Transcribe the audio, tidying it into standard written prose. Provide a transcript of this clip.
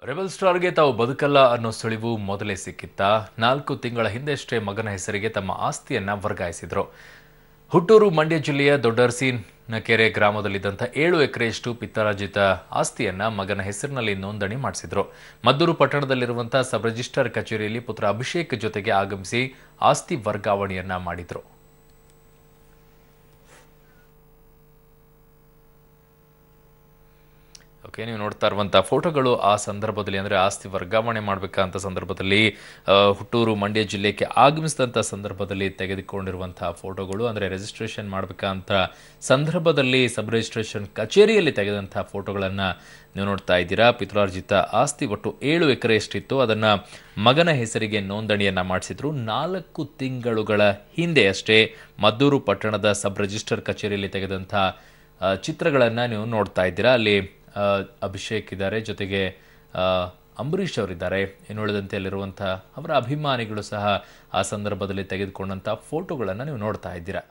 Rebel ಸ್ಟಾರ್ಗೆ ತಾವು ಬದುಕಲ್ಲ ಅನ್ನೋ ಸುಳಿವು ಮೊದಲೇ ಸಿಕ್ಕಿತ್ತಾ 4 ತಿಂಗಳ ಹಿಂದೆಷ್ಟೇ ಮಗನ ಹೆಸರಿಗೆ ತಮ್ಮ ಆಸ್ತಿಯನ್ನ ವರ್ಗಾಯಿಸಿದ್ರು. ಹುಟ್ಟೂರು ಮಂಡ್ಯ ಜಿಲ್ಲೆಯ ದೊಡ್ಡರಸಿನಕೆರೆ ಗ್ರಾಮದಲ್ಲಿದ್ದಂಥ 7 ಎಕರೆಯಷ್ಟು ಪಿತ್ರಾರ್ಜಿತ ಆಸ್ತಿಯನ್ನ ಮಗನ ಹೆಸರಿನಲ್ಲಿ ನೋಂದಣಿ ಮಾಡಿಸಿದ್ರು. ಮದ್ದೂರು ಪಟ್ಟಣದಲ್ಲಿರುವಂತಹ ಸಬ್ ರಿಜಿಸ್ಟ್ರಾರ್ ಕಚೇರಿಯಲ್ಲಿ ಪುತ್ರ ಅಭಿಷೇಕ್ ಜೊತೆಗೆ ಆಗಮಿಸಿ ಆಸ್ತಿ ವರ್ಗಾವಣೆಯನ್ನ ಮಾಡಿದ್ರು. ಓಕೆ, ನೀವು ನೋಡ್ತಾ ಇರುವಂತಹ ಫೋಟೋಗಳು ಆ ಸಂದರ್ಭದಲ್ಲಿ ಅಂದರೆ ಆಸ್ತಿ ವರ್ಗಾವಣೆ ಮಾಡಬೇಕಂತ ಸಂದರ್ಭದಲ್ಲಿ ಹುಟ್ಟೂರು ಮಂಡ್ಯ ಜಿಲ್ಲೆಗೆ ಆಗಮಿಸಿದಂಥ ಸಂದರ್ಭದಲ್ಲಿ ತೆಗೆದುಕೊಂಡಿರುವಂತಹ ಫೋಟೋಗಳು. ಅಂದರೆ ರಿಜಿಸ್ಟ್ರೇಷನ್ ಮಾಡಬೇಕಂತ ಸಂದರ್ಭದಲ್ಲಿ ಸಬ್ ರಿಜಿಸ್ಟ್ರೇಷನ್ ಕಚೇರಿಯಲ್ಲಿ ತೆಗೆದಂತಹ ಫೋಟೋಗಳನ್ನು ನೀವು ನೋಡ್ತಾ ಇದ್ದೀರಾ. ಪಿತ್ರಾರ್ಜಿತ ಆಸ್ತಿ ಒಟ್ಟು 7 ಎಕರೆಯಷ್ಟಿತ್ತು. ಅದನ್ನು ಮಗನ ಹೆಸರಿಗೆ ನೋಂದಣಿಯನ್ನು ಮಾಡಿಸಿದ್ರು. 4 ತಿಂಗಳುಗಳ ಹಿಂದೆ ಅಷ್ಟೇ ಮದ್ದೂರು ಪಟ್ಟಣದ ಸಬ್ ರಿಜಿಸ್ಟರ್ ಕಚೇರಿಯಲ್ಲಿ ತೆಗೆದಂಥ ಚಿತ್ರಗಳನ್ನು ನೀವು ನೋಡ್ತಾ ಇದ್ದೀರಾ. ಅಲ್ಲಿ ಅಭಿಷೇಕ್ ಇದ್ದಾರೆ, ಜೊತೆಗೆ ಅಂಬರೀಷ್ ಅವರಿದ್ದಾರೆ. ಇನ್ನುಳಿದಂತೆ ಅಲ್ಲಿರುವಂಥ ಅವರ ಅಭಿಮಾನಿಗಳು ಸಹ ಆ ಸಂದರ್ಭದಲ್ಲಿ ತೆಗೆದುಕೊಂಡಂಥ ಫೋಟೋಗಳನ್ನು ನೀವು ನೋಡ್ತಾ ಇದ್ದೀರಾ.